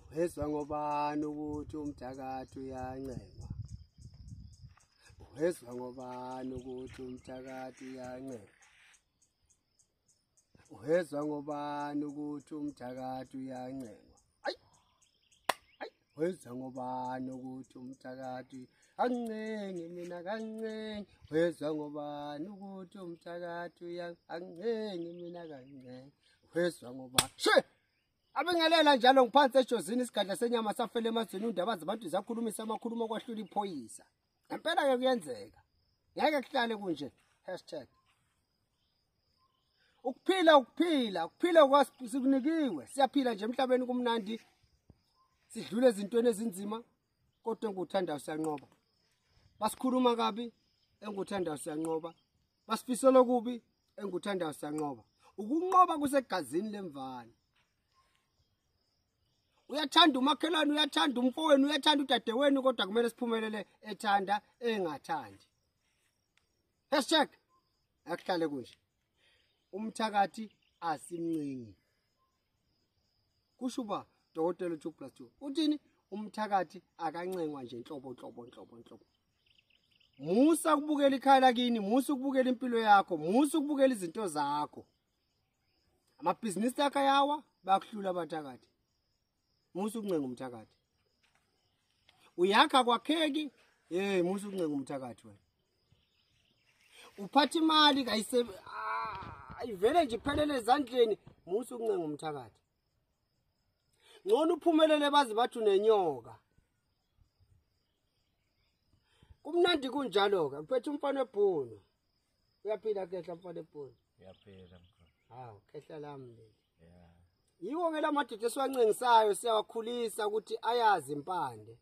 Uhezwa ngobani ukuthi umthakathi uyancengwa? Uhezwa ngobani ukuthi umthakathi uyancengwa? Uhezwa ngobani ukuthi umthakathi uyancengwa? Hayi! Hayi! Uhezwa ngobani ukuthi umthakathi ancengi mina kancengi? Uhezwa ngobani ukuthi umthakathi ancengi mina kancengi? Uhezwa ngobani? She! Abingelela njalo ngiphansi ejozini isigadla senyama safele emazweni undaba zabantu zakhulumisa amakhulumo okwahlula iphoyisa. Ngempela ke kuyenzeka. Ngeke kuhlale kunje. Ukuphila kwasikunikiwe. Siyaphila nje emhlabeni kumnandi. Sidlule ezintweni ezinzima kodwa enguthandayo siyanqoba. Basikhuluma kabi enguthandayo siyanqoba. Basifisela okubi enguthandayo siyanqoba. Ukunqoba kusegazini lemvana. Uyathanda umakhelwane, uyathanda umfowenu, uyathanda udadewenu kodwa kumele siphumelele ethanda engathandi. Akuhlale kunje. Umthakathi asimncingi. Kusho uba Dokotela 2+2. Uthini? Umthakathi akancengwa nje inhlobo. Musa ukubukela ikhaya lakini, musa ukubukela impilo yakho, musa ukubukela izinto zakho. Amabhizinisi akho ayawa bakuhlula abathakathi. Musa ukuncenga umthakathi. Uyakha kwakheki, musa ukuncenga umthakathi wena. Uphatha imali ayivele nje iphelele ezandleni, musa ukuncenga umthakathi. Ngcono uphumelele bazi bathi unenyoka. Kumnandi kunjalo ke, uphethe umfana webhono. Uyaphila kehla umfana webhono. Uyaphila mkhulu. Hawu, kehla lami le. Yeah. Yiwo ke lamadoda esiwancengisayo siyawakhulisa ukuthi ayazi impande.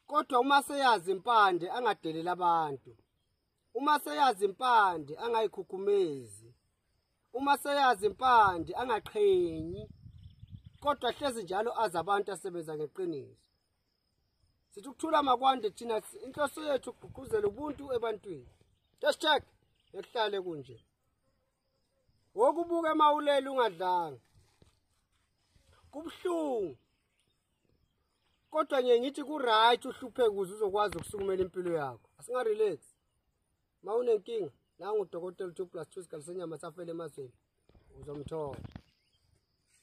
Kodwa uma seyazi impande angadelela abantu. Uma seyazi impande angayikhukhumezi. Uma seyazi impande angaqhenyi. Kodwa hlezi njalo azi abantu asebenza ngeqiniso. Sithi ukuthula makwande thina inhloso yethu ukugqugquzela ubuntu ebantwini. Ekuhlale kunje. Wokubuka emawuleli ungadlanga. Kubhlungu. Kodwa ngithi ku right uhlupheke ukuze uzokwazi ukusukumela impilo yakho. Asinga relax. Mawunenkinga, la ngudokotela 2+2 isikali senyama safele emazweni. Uzomthola.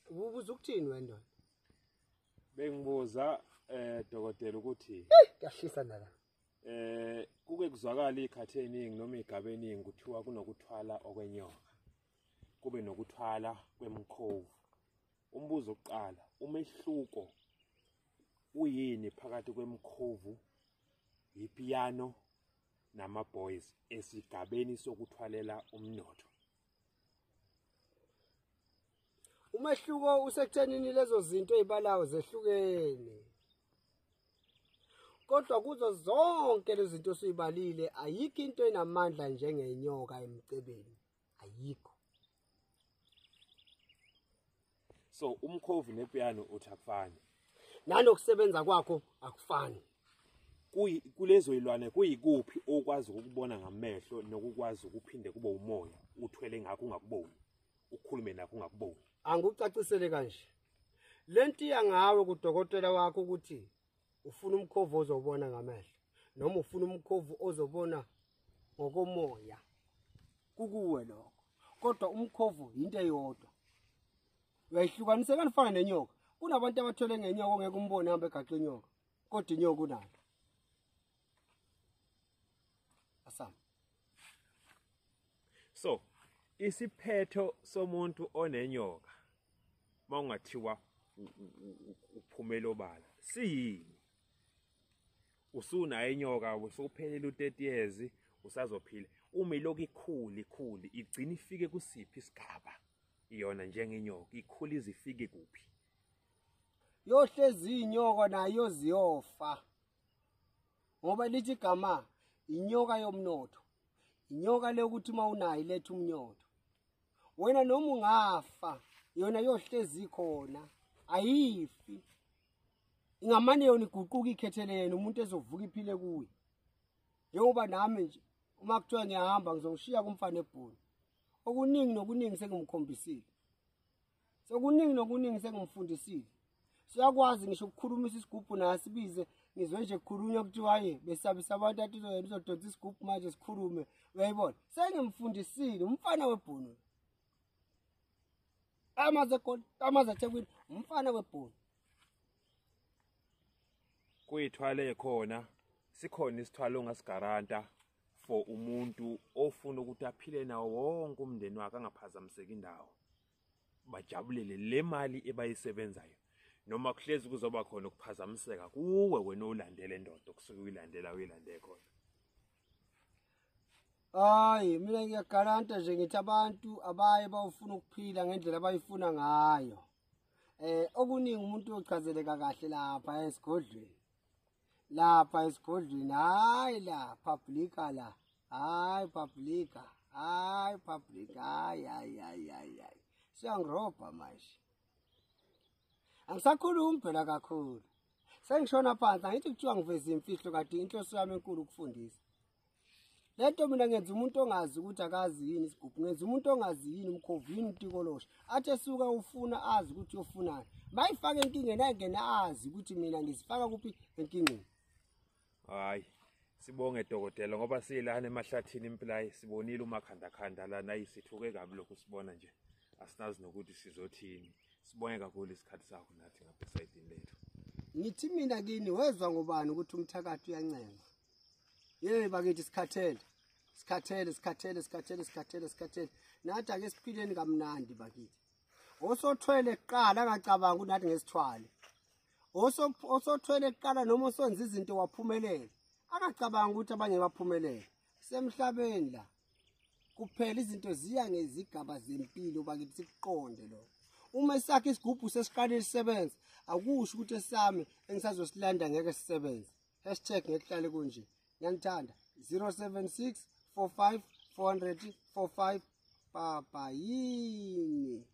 Ububuza ukuthini wena? Bengibuza dokotela ukuthi Kuyashisa nala. Kuke kuzwakala ikhathe eningi noma igaba eningi kuthiwa kunokuthwala okwenyoka. Kube nokuthwala kwemkhovu. Umbuzo oqala, umehluko uyini phakathi kwemkhovu, ipiano namaboys esigabeni sokuthwalela umnotho? Umehluko usekuthenini lezo zinto ezibalayo zehlukene. Kodwa kuzo zonke lezi zinto sizibalile ayikho into enamandla njengenyoka emcebeni. Ayikho. So umkhovu nepiano uthi akufani. Nanokusebenza kwakho akufani. Kulezo ilwane kuyikuphi okwazi ukubona ngamehlo nokukwazi ukuphinde kube umoya uthwele ngakho ungakuboni, ukhulume nakho ungakuboni? Angikucacisele kanje. Lenti yangawe kudokotela wakho ukuthi ufuna umkhovu ozobona ngamehlo noma ufuna umkhovu ozobona ngokomoya. Kukuwe lokho. Kodwa umkhovu into eyodwa. Uyayihlukanisa kanifana nenyoka. Kunabantu abathole ngenyoka ongeke umbone hamba egaxa inyoka. Kodwa inyoka unayo. Asam. So isiphetho somuntu onenyoka mawungathiwa uphumela obala siyini? Usuna inyoka usuphelele u30 years usazophila. Uma ilokhu ikhuli igcina ifike kusiphi isigaba? Iyona njengenyoka ikhula izifike kuphi? Yohlezi inyoka nayo ziyofa. Ngoba lithi igama inyoka yomnotho. Inyoka le ukuthi mawunayo ilethe umnyotho. Wena noma ungafa yona yohlezi ikhona. Ayifi. Ingamane yona iguquka ikhethelene umuntu ezovuka iphile kuye. Njengoba nami nje uma kuthiwa ngiyahamba ngizoshiya kumfana ebhoni. Okuningi nokuningi sengimkhombisile. Sekuningi nokuningi sengimfundisile. Siyakwazi ngisho ukukhulumisa isigubhu nasibize ngizwe nje kukhulunywa kuthiwa ye besabisa abantu athi uzodonsa isigubhu manje sikhulume uyayibona sengimfundisile umfana webhono amaze eThekwini umfana webhono kuyithwale khona sikhona isithwalo ongasigaranta for umuntu ofuna ukuthi aphile nawo wonke umndeni wakhe angaphazamiseki indawo bajabulele le mali ebayisebenzayo noma kuhlezi kuzoba khona ukuphazamiseka kuwe wena ulandele indodo kusuke uyilandela uyilande khona. Hayi mina ngiyagaranta nje ngithi abantu abaye bawufuna ukuphila ngendlela abayifuna ngayo. Okuningi umuntu ochazeleka kahle lapha esigodlweni. Lapha esigodlweni hayi la publica la. Hayi publica. Hayi publica. Hayi. Siyangirobha manje. Angisakhulumi phela kakhulu. Sengishona phansi angithi kuthiwa ngiveze imfihlo kade inhloso yami enkulu ukufundisa. Lento mina ngenza umuntu ongazi ukuthi akazi yini isigubhu ngenza umuntu ongazi yini umkhovini utikolosha athi esuka ufuna azi ukuthi uyofunani mayifaka enkingeni ayingena azi ukuthi mina ngisifaka kuphi enkingeni. Hayi sibonge dokotela ngoba silana emahlathini impilayi sibonile umakhanda lana ayisithuke kabi lokhu sibona nje asinazi nokuthi sizothini. Sibonge kakhulu isikhathi sakho nathi ngapha esayidini lethu. Ngithi mina kini wezwa ngobani ukuthi umthakathi uyancenga. Yey bakithi sikhathele. Nathi ake siphileni kamnandi bakithi. Osothwele kuqala angacabanga unathi ngesithwale. Osothwele kuqala noma osonza izinto waphumelela. Angacabanga ukuthi abanye baphumelele. Semhlabeni la. Kuphela izinto ziya ngezigaba zempilo bakithi sikuqonde lo. Uma isakhe isigubhu sesiqale sisebenza akusho ukuthi esami engisazosilanda ngeke sisebenze. #ngekuhlale kunje. Ngiyanithanda 076 45 400 45 Baba yini